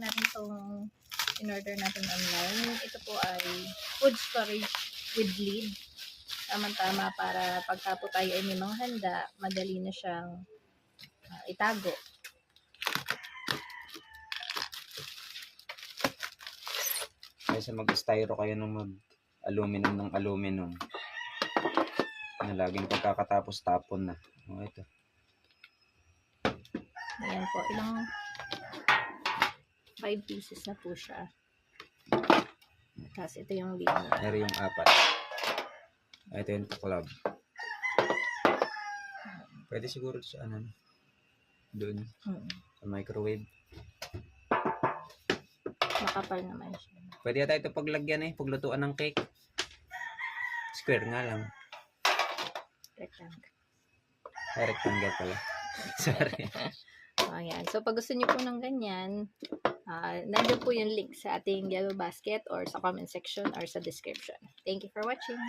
natin itong in-order natin online. Ito po ay food storage with lid. Tama-tama para pagka po tayo ay may mga handa, madali na siyang itago. Kaysa mag-styro kayo ng mag-aluminum ng aluminum na laging pagkakatapos tapon na. O, ito. Ayan po, ilang 5 pieces na po siya. Tapos ito yung lid niya. Meron yung 4. Ito yung tuklab. Pwede siguro sa ano, doon, sa microwave. Makapal naman siya. Pwede yata ito paglagyan paglutuan ng cake. Square nga lang. Rectangle. Ay, rectangle pala. Sorry. Ayan. So, pag gusto niyo po ng ganyan, nandiyan po yung link sa ating yellow basket or sa comment section or sa description. Thank you for watching.